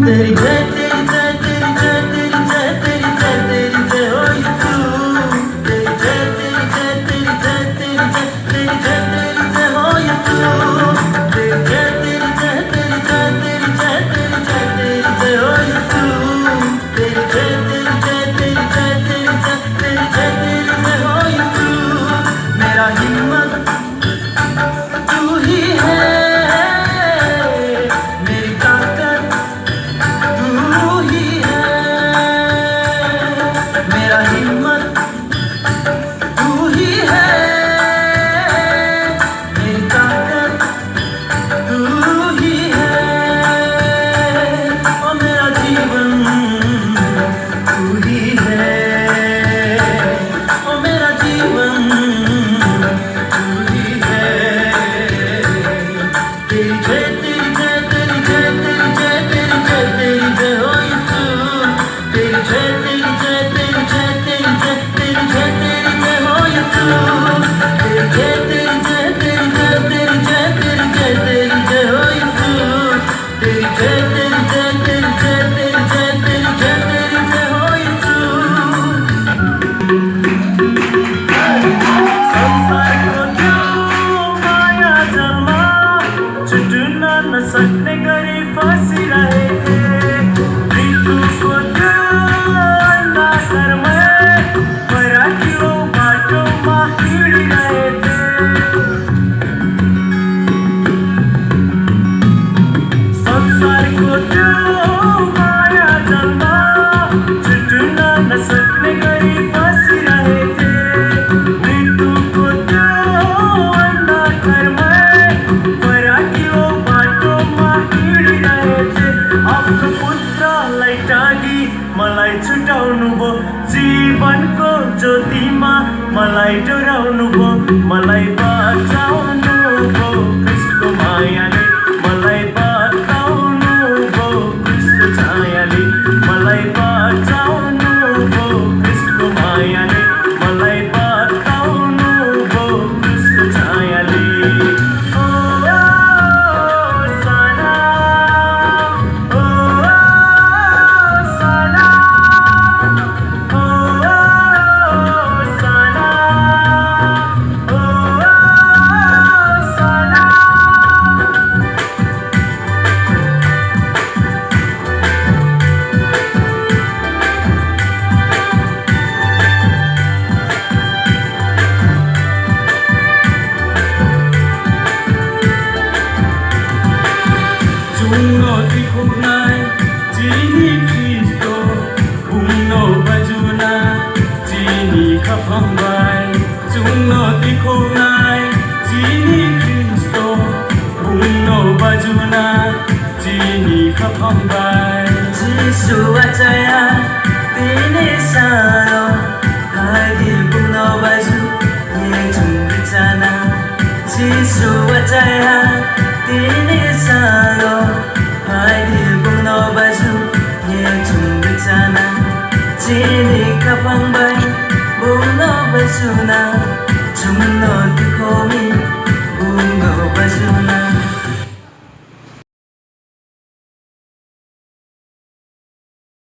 तेरी जय तेरी जय तेरी जय तेरी जय तेरी जय तेरी जय हो यीशु। तेरी जय तेरी जय तेरी जय तेरी जय तेरी जय तेरी जय हो यीशु। तेरी जय तेरी जय तेरी जय तेरी जय तेरी जय तेरी जय हो यीशु। तेरी जय तेरी जय तेरी जय तेरी जय तेरी जय तेरी जय हो यीशु। मेरा हिम्मत तू ही है, मेरी ताकत तू ही है। मेरा हिम्मत तू ही है, मेरी ताकत तू ही है। और मेरा जीवन तू ही है, और मेरा जीवन तू ही है। तेरी जय तेरी जय तेरी जय तेरी जय तेरी जय तेरी जय हो यीशु। तेरी जय तेरी जय तेरी जय तेरी जय तेरी जय तेरी जय हो यीशु। तेरी जय तेरी जय तेरी जय तेरी जय तेरी जय तेरी जय हो यीशु। तेरी जय तेरी जय तेरी जय तेरी जय तेरी जय तेरी जय हो यीशु। संसार को क्यों माया जमा, छुटना न सकने गरीब फांसी रहे थे। ऋतु को अंधाकर में मराठियों बाटों माँ हिड़ी रहे थे। संसार को क्यों माया जमा, छुटना न सकने गरीब फांसी रहे थे। ऋतु को अंधाकर में मराठियों बाटों माँ हिड़ी रहे थे। आफ्नो पुत्रलाई टाढी मलाई छुटाउनु भो, जीवनको ज्योतिमा मलाई डोराउनु भो। मलाई बचाउनु भो क्रिस्टको मायाले, मलाई बचाउनु भो क्रिस्टको छायाले। मलाई बचाउनु भो क्रिस्टको मायाले, मलाई बचाउनु भो क्रिस्टको छायाले। ओ साना, ओ साना, ओ साना, ओ साना। Junno dikunai jini Kristo, bunno bajuna jini kapambai. Junno dikunai jini Kristo, bunno bajuna jini kapambai. Jisu acaya tini saro, hadir bunno baju ye jumbichana. Jisu acaya tini saro, hadir bunno baju ye jumbichana. Jini kapambai bunno bajuna